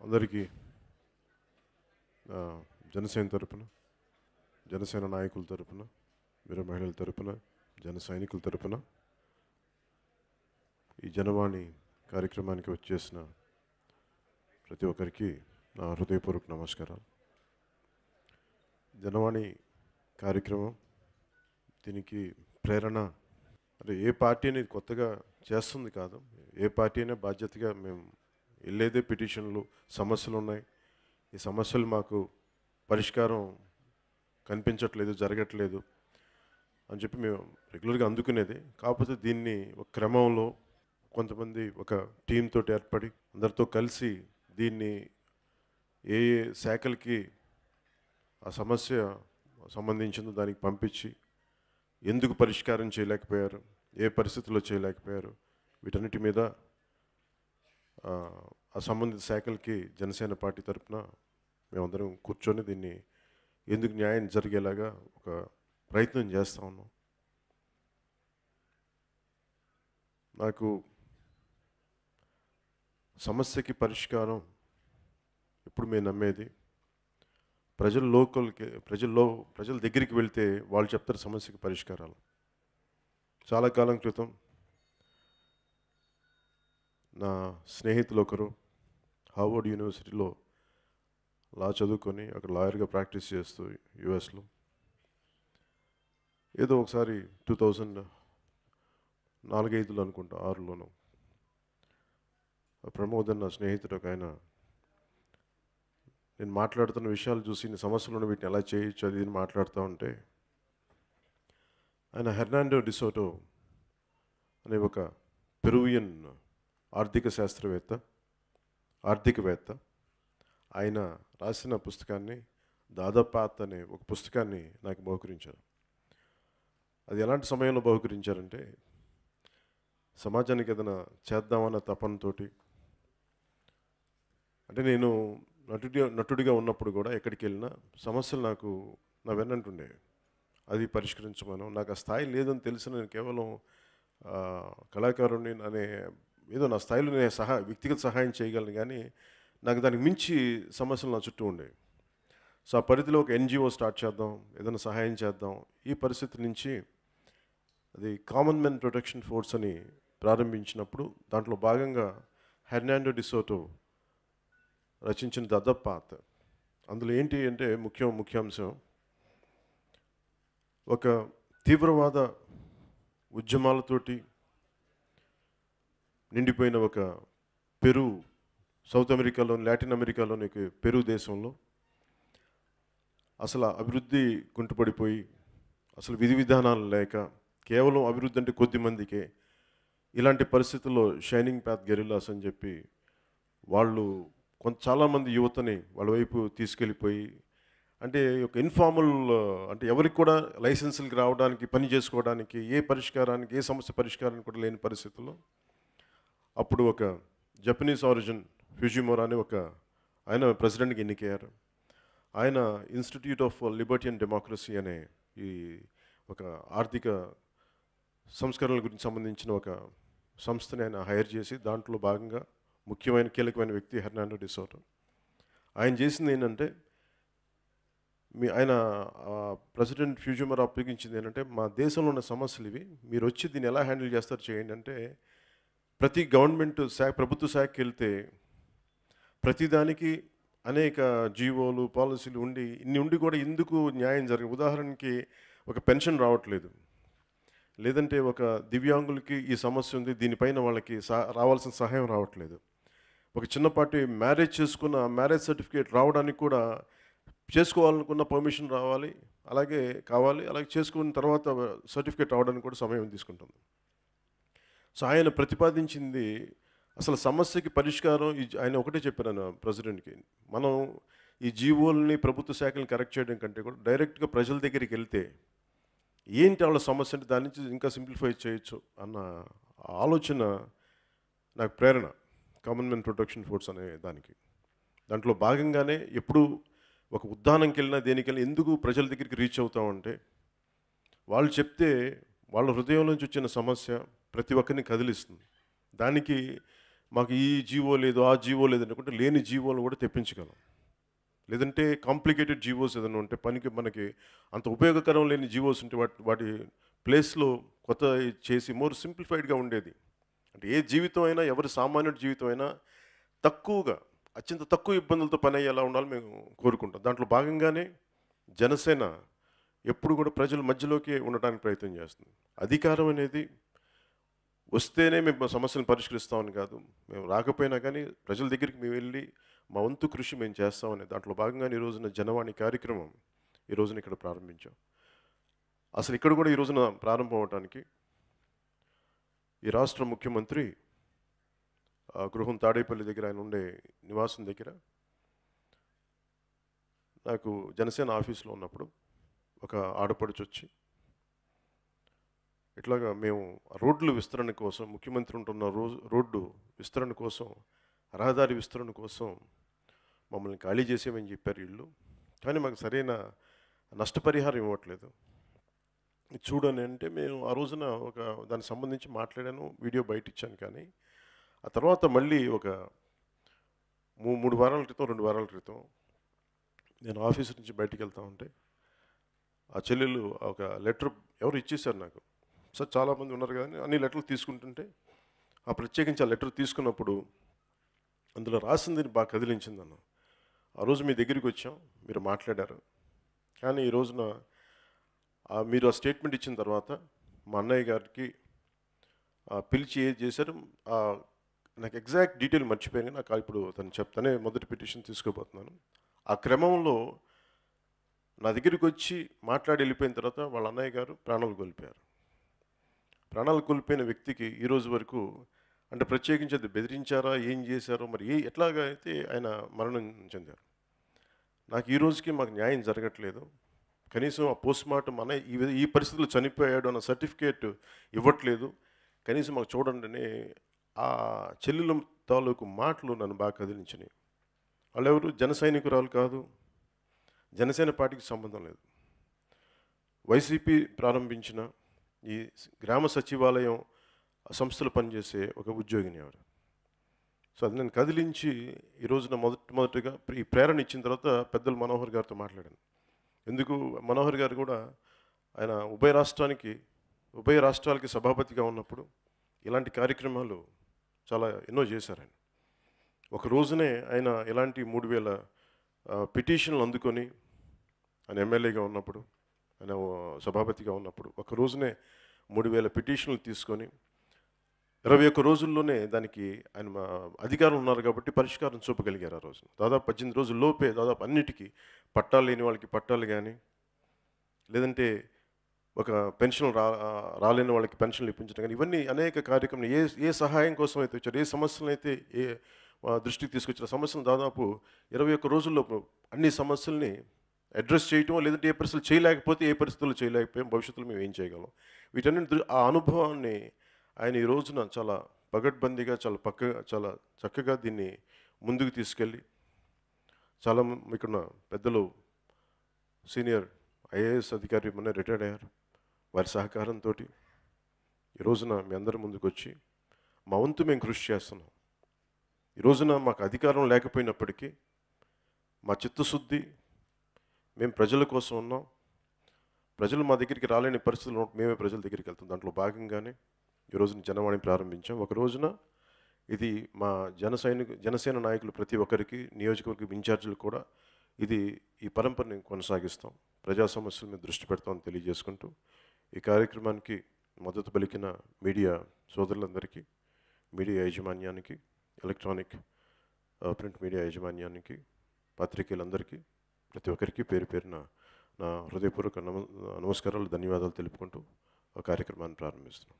అందరికీ జనసేన తరపున, జనసేన నాయకుల తరపున, వీర మహిళల తరపున, జన సైనికుల తరపున ఈ జనవాణి కార్యక్రమానికి వచ్చేసిన ప్రతి ఒక్కరికి నా హృదయపూర్వక నమస్కారాలు. జనవాణి కార్యక్రమం దీనికి ప్రేరణ అంటే ఏ పార్టీ అనేది కొత్తగా చేస్తుంది కాదు. ఏ పార్టీ అయినా బాధ్యతగా మేము వెళ్ళేదే పిటిషన్లు, సమస్యలు ఉన్నాయి, ఈ సమస్యలు మాకు పరిష్కారం కనిపించట్లేదు, జరగట్లేదు అని చెప్పి మేము రెగ్యులర్గా అందుకునేది. కాకపోతే దీన్ని ఒక క్రమంలో కొంతమంది ఒక టీం తోటి ఏర్పడి అందరితో కలిసి దీన్ని ఏ ఏ శాఖలకి ఆ సమస్య సంబంధించిందో దానికి పంపించి ఎందుకు పరిష్కారం చేయలేకపోయారు, ఏ పరిస్థితుల్లో చేయలేకపోయారు, వీటన్నిటి మీద ఆ సంబంధిత శాఖలకి జనసేన పార్టీ తరఫున మేమందరం కూర్చొని దీన్ని ఎందుకు న్యాయం జరిగేలాగా ఒక ప్రయత్నం చేస్తూ ఉన్నాం. నాకు సమస్యకి పరిష్కారం ఇప్పుడు మేము నమ్మేది ప్రజల దగ్గరికి వెళ్తే వాళ్ళు చెప్తారు సమస్యకి పరిష్కారాలు. చాలా కాలం క్రితం నా స్నేహితులు ఒకరు హార్వర్డ్ యూనివర్సిటీలో లా చదువుకొని అక్కడ లాయర్గా ప్రాక్టీస్ చేస్తూ యుఎస్లో ఏదో ఒకసారి 2004-05 అనుకుంటా 6లోనూ ప్రమోద్ అన్న స్నేహితుడు ఒక ఆయన నేను మాట్లాడుతున్న విషయాలు చూసి నీ సమస్యలను వీటిని ఎలా చేయొచ్చు అది మాట్లాడుతూ ఉంటే ఆయన హెర్నాండో డిసోటో అనే ఒక పెరువియన్ ఆర్థికవేత్త ఆయన రాసిన పుస్తకాన్ని దాదాపాత్ అనే ఒక పుస్తకాన్ని నాకు బహుకరించారు. అది ఎలాంటి సమయంలో బహుకరించారంటే సమాజానికి ఏదైనా చేద్దామన్న తపనతోటి, అంటే నేను నటుడిగా ఉన్నప్పుడు కూడా ఎక్కడికి వెళ్ళినా సమస్యలు నా వెన్నంటుండే అది పరిష్కరించమను. నాకు ఆ స్థాయి లేదని తెలిసిన నేను కేవలం కళాకారుని అనే ఏదో నా స్థాయిలో నేను వ్యక్తిగత సహాయం చేయగలను, కానీ నాకు దానికి మించి సమస్యలు నా చుట్టూ ఉండేవి. సో ఆ పరిధిలో ఒక ఎన్జిఓ స్టార్ట్ చేద్దాం, ఏదైనా సహాయం చేద్దాం. ఈ పరిస్థితి నుంచి అది కామన్ మెన్ ప్రొటెక్షన్ ఫోర్స్ అని ప్రారంభించినప్పుడు దాంట్లో భాగంగా హెర్నాండో డిసోటో రచించిన దాదాపాత్, అందులో ఏంటి అంటే ముఖ్యాంశం ఒక తీవ్రవాద ఉద్యమాలతోటి నిండిపోయిన ఒక సౌత్ అమెరికాలోని, లాటిన్ అమెరికాలోని పెరు దేశంలో అసలు అభివృద్ధి కుంటుపడిపోయి అసలు విధి విధానాలు లేక కేవలం అభివృద్ధి అంటే కొద్ది మందికే, ఇలాంటి పరిస్థితుల్లో షైనింగ్ పాత్ గెరిల్లాస్ అని చెప్పి వాళ్ళు చాలామంది యువతని వాళ్ళ వైపు తీసుకెళ్ళిపోయి, అంటే ఒక ఇన్ఫార్మల్ అంటే ఎవరికి కూడా లైసెన్సులకి రావడానికి, పని చేసుకోవడానికి, ఏ సమస్య పరిష్కారానికి కూడా లేని పరిస్థితుల్లో అప్పుడు ఒక జపనీస్ ఆరిజిన్ ఫ్యూజిమోరా అని ఆయన ప్రెసిడెంట్కి ఎన్నికయ్యారు. ఆయన institute of Liberty and democracy అనే ఈ ఒక ఆర్థిక సంస్కరణల గురించి సంబంధించిన ఒక సంస్థని ఆయన హైర్ చేసి దాంట్లో భాగంగా కీలకమైన వ్యక్తి హెర్నాండో డిసోటో. ఆయన చేసింది ఏంటంటే ఆయన ప్రెసిడెంట్ ఫ్యూజిమోరా అప్పగించింది ఏంటంటే మా దేశంలో ఉన్న సమస్యలు ఇవి, మీరు వచ్చి దీన్ని ఎలా హ్యాండిల్ చేస్తారు చేయండి అంటే, ప్రతి ప్రభుత్వ శాఖకి వెళ్తే ప్రతిదానికి అనేక జీవోలు, పాలసీలు ఉండి కూడా ఎందుకు న్యాయం జరిగింది. ఉదాహరణకి ఒక పెన్షన్ రావట్లేదు, లేదంటే ఒక దివ్యాంగులకి ఈ సమస్య ఉంది, దీనిపైన వాళ్ళకి రావాల్సిన సహాయం రావట్లేదు. ఒక చిన్నపాటి మ్యారేజ్ మ్యారేజ్ సర్టిఫికేట్ రావడానికి కూడా చేసుకోవాలనుకున్న పర్మిషన్ రావాలి, అలాగే చేసుకున్న తర్వాత సర్టిఫికేట్ రావడానికి కూడా సమయం తీసుకుంటుంది. సో ఆయన ప్రతిపాదించింది అసలు సమస్యకి పరిష్కారం ఆయన ఒకటే చెప్పారు ప్రెసిడెంట్కి, మనం ఈ జీవోల్ని, ప్రభుత్వ శాఖల్ని కరెక్ట్ చేయడం కంటే కూడా డైరెక్ట్గా ప్రజల దగ్గరికి వెళ్తే ఏంటి వాళ్ళ సమస్య అంటే దాని నుంచి ఇంకా సింప్లిఫై చేయొచ్చు అన్న ఆలోచన నాకు ప్రేరణ. కామన్ మెన్ ప్రొటెక్షన్ ఫోర్స్ అనే దాంట్లో భాగంగానే ఎప్పుడు ఒక ఉద్దానంకి వెళ్ళినా దేనికి వెళ్ళినా ఎందుకు ప్రజల దగ్గరికి రీచ్ అవుతామంటే, వాళ్ళు చెప్తే వాళ్ళ హృదయం నుంచి వచ్చిన సమస్య ప్రతి ఒక్కరిని కదిలిస్తుంది. దానికి మాకు ఈ జీవో లేదు, ఆ జీవో లేదు అనుకుంటే లేని జీవోలను కూడా తెప్పించగలం. లేదంటే కాంప్లికేటెడ్ జీవోస్ ఏదైనా ఉంటే మనకి అంత ఉపయోగకరం లేని జీవోస్ ఉంటే వాటి ప్లేస్‌లో కొత్తయి చేసి మోర్ సింప్లిఫైడ్‌గా ఉండేది. అంటే ఏ జీవితం అయినా, ఎవరి సామాన్యుడి జీవితం అయినా తక్కువగా, అత్యంత తక్కువ ఇబ్బందులతో పనయ్యేలా ఉండాలని మేము కోరుకుంటాం. దాంట్లో భాగంగానే జనసేన ఎప్పుడు కూడా ప్రజల మధ్యలోకే ఉండటానికి ప్రయత్నం చేస్తుంది. అధికారం అనేది వస్తేనే మేము సమస్యలను పరిష్కరిస్తామని కాదు. మేము రాకపోయినా కానీ ప్రజల దగ్గరికి మేము వెళ్ళి మా వంతు కృషి మేము చేస్తామని దాంట్లో భాగంగానే ఈ రోజున జనవాణి కార్యక్రమం ఈ రోజున ఇక్కడ ప్రారంభించాం. అసలు ఇక్కడ కూడా ఈ రోజున ప్రారంభం అవ్వటానికి ఈ రాష్ట్ర ముఖ్యమంత్రి గృహం తాడేపల్లి దగ్గర ఆయన ఉండే నివాసం దగ్గర నాకు జనసేన ఆఫీస్లో ఉన్నప్పుడు ఒక ఆడపడుచు వచ్చి ఇట్లాగా మేము రోడ్లు విస్తరణ కోసం, ముఖ్యమంత్రి ఉంటున్న రోడ్డు విస్తరణ కోసం, రహదారి విస్తరణ కోసం మమ్మల్ని ఖాళీ చేసేమని చెప్పారు వీళ్ళు. కానీ మాకు సరైన నష్టపరిహారం ఇవ్వట్లేదు. చూడని అంటే మేము ఆ రోజున దానికి సంబంధించి మాట్లాడాను, వీడియో బయట ఇచ్చాను. కానీ ఆ తర్వాత మళ్ళీ ఒక 3 వారాల క్రితం, 2 వారాల క్రితం నేను ఆఫీస్ నుంచి బయటికి వెళ్తా ఉంటే ఆ చెల్లెలు ఒక లెటర్ ఎవరు ఇచ్చేశారు నాకు. సార్ చాలామంది ఉన్నారు కానీ అన్ని లెటర్లు తీసుకుంటుంటే ప్రత్యేకించి ఆ లెటర్ తీసుకున్నప్పుడు అందులో రాసింది బాగా కదిలించిందన్న. ఆ రోజు మీ దగ్గరికి వచ్చాం, మీరు మాట్లాడారు. కానీ ఈ రోజున మీరు ఆ స్టేట్మెంట్ ఇచ్చిన తర్వాత మా అన్నయ్య గారికి పిలిచి ఏది చేశారు నాకు ఎగ్జాక్ట్ డీటెయిల్ మర్చిపోయాను. నాకు ఇప్పుడు తనే మొదటి పిటిషన్ తీసుకోబోతున్నాను. ఆ క్రమంలో నా దగ్గరికి వచ్చి మాట్లాడి వెళ్ళిపోయిన తర్వాత వాళ్ళ అన్నయ్య గారు ప్రాణాలు కోల్పోయారు. ప్రాణాలు కోల్పోయిన వ్యక్తికి ఈరోజు వరకు అంటే ప్రత్యేకించి అది బెదిరించారా, ఏం చేశారో మరి ఎట్లాగా అయితే ఆయన మరణం చెందారు. నాకు ఈ రోజుకి మాకు న్యాయం జరగట్లేదు. కనీసం ఆ పోస్ట్ మార్టం ఈ పరిస్థితుల్లో చనిపోయాడు అన్న సర్టిఫికేట్ ఇవ్వట్లేదు. కనీసం మాకు చూడండి అని ఆ చెల్లెల తాలూకు మాటలు నన్ను బాగా కదిలించినాయి. వాళ్ళెవరు జన సైనికురాలు కాదు, జనసేన పార్టీకి సంబంధం లేదు. వైసీపీ ప్రారంభించిన ఈ గ్రామ సచివాలయం సంస్థలు పనిచేసే ఒక ఉద్యోగిని ఎవరు. సో అది నేను కదిలించి ఈ రోజున మొదటిగా ఈ ప్రేరణ ఇచ్చిన తర్వాత పెద్దలు మనోహర్ గారితో మాట్లాడాను. ఎందుకు మనోహర్ గారు కూడా ఆయన ఉభయ రాష్ట్రాలకి సభాపతిగా ఉన్నప్పుడు ఇలాంటి కార్యక్రమాలు ఎన్నో చేశారు ఆయన. ఒక రోజునే ఆయన ఇలాంటి 3000 పిటిషన్లు అందుకొని ఆయన ఎమ్మెల్యేగా ఉన్నప్పుడు, ఆయన సభాపతిగా ఉన్నప్పుడు ఒక రోజునే 3000 పిటిషన్లు తీసుకొని 21 రోజుల్లోనే దానికి ఆయన అధికారం ఉన్నారు కాబట్టి పరిష్కారం చూపగలిగారు. ఆ రోజు దాదాపు 18 రోజుల్లోపే దాదాపు అన్నిటికీ పట్టాలు లేని వాళ్ళకి పట్టాలు కానీ, లేదంటే ఒక పెన్షన్ రాలేని వాళ్ళకి పెన్షన్లు ఇప్పించడం కానీ, ఇవన్నీ అనేక కార్యక్రమాలు ఏ సహాయం కోసం అయితే వచ్చారు, ఏ సమస్యలను అయితే దృష్టికి తీసుకొచ్చిన సమస్యలు దాదాపు 21 రోజుల్లో అన్ని సమస్యల్ని అడ్రస్ చేయటం, లేదంటే ఏ పరిస్థితులు చేయలేకపోతే ఏ పరిస్థితుల్లో చేయలేకపోయాం, భవిష్యత్తులో మేము ఏం చేయగలం, వీటన్నిటి ఆ అనుభవాన్ని ఆయన ఈ రోజున చాలా పగడ్బందీగా చాలా చక్కగా దీన్ని ముందుకు తీసుకెళ్ళి చాలా ఇక్కడ పెద్దలు సీనియర్ ఐఏఎస్ అధికారి మొన్న రిటైర్డ్ అయ్యారు, వారి సహకారంతో ఈ రోజున మీ అందరి ముందుకు వచ్చి మా వంతు మేము కృషి చేస్తున్నాం. ఈ రోజున మాకు అధికారం లేకపోయినప్పటికీ మా చిత్తశుద్ధి, మేము ప్రజల కోసం ఉన్నాం, ప్రజలు మా దగ్గరికి రాలేని పరిస్థితుల్లో మేమే ప్రజల దగ్గరికి వెళ్తాం. దాంట్లో భాగంగానే ఈ రోజున జనవాణి ప్రారంభించాం. ఒక రోజున ఇది మా జనసేన నాయకులు ప్రతి ఒక్కరికి, నియోజకవర్గ ఇన్ఛార్జీలు కూడా ఈ పరంపరని కొనసాగిస్తాం, ప్రజా సమస్యల మీద దృష్టి పెడతామని తెలియజేసుకుంటూ ఈ కార్యక్రమానికి మద్దతు పలికిన మీడియా సోదరులందరికీ, మీడియా యాజమాన్యానికి, ఎలక్ట్రానిక్ ప్రింట్ మీడియా యాజమాన్యానికి, పాత్రికేయులందరికీ, ప్రతి ఒక్కరికి పేరు పేరున నా హృదయపూర్వక నమస్కారాలు, ధన్యవాదాలు తెలుపుకుంటూ ఆ కార్యక్రమాన్ని ప్రారంభిస్తున్నాం.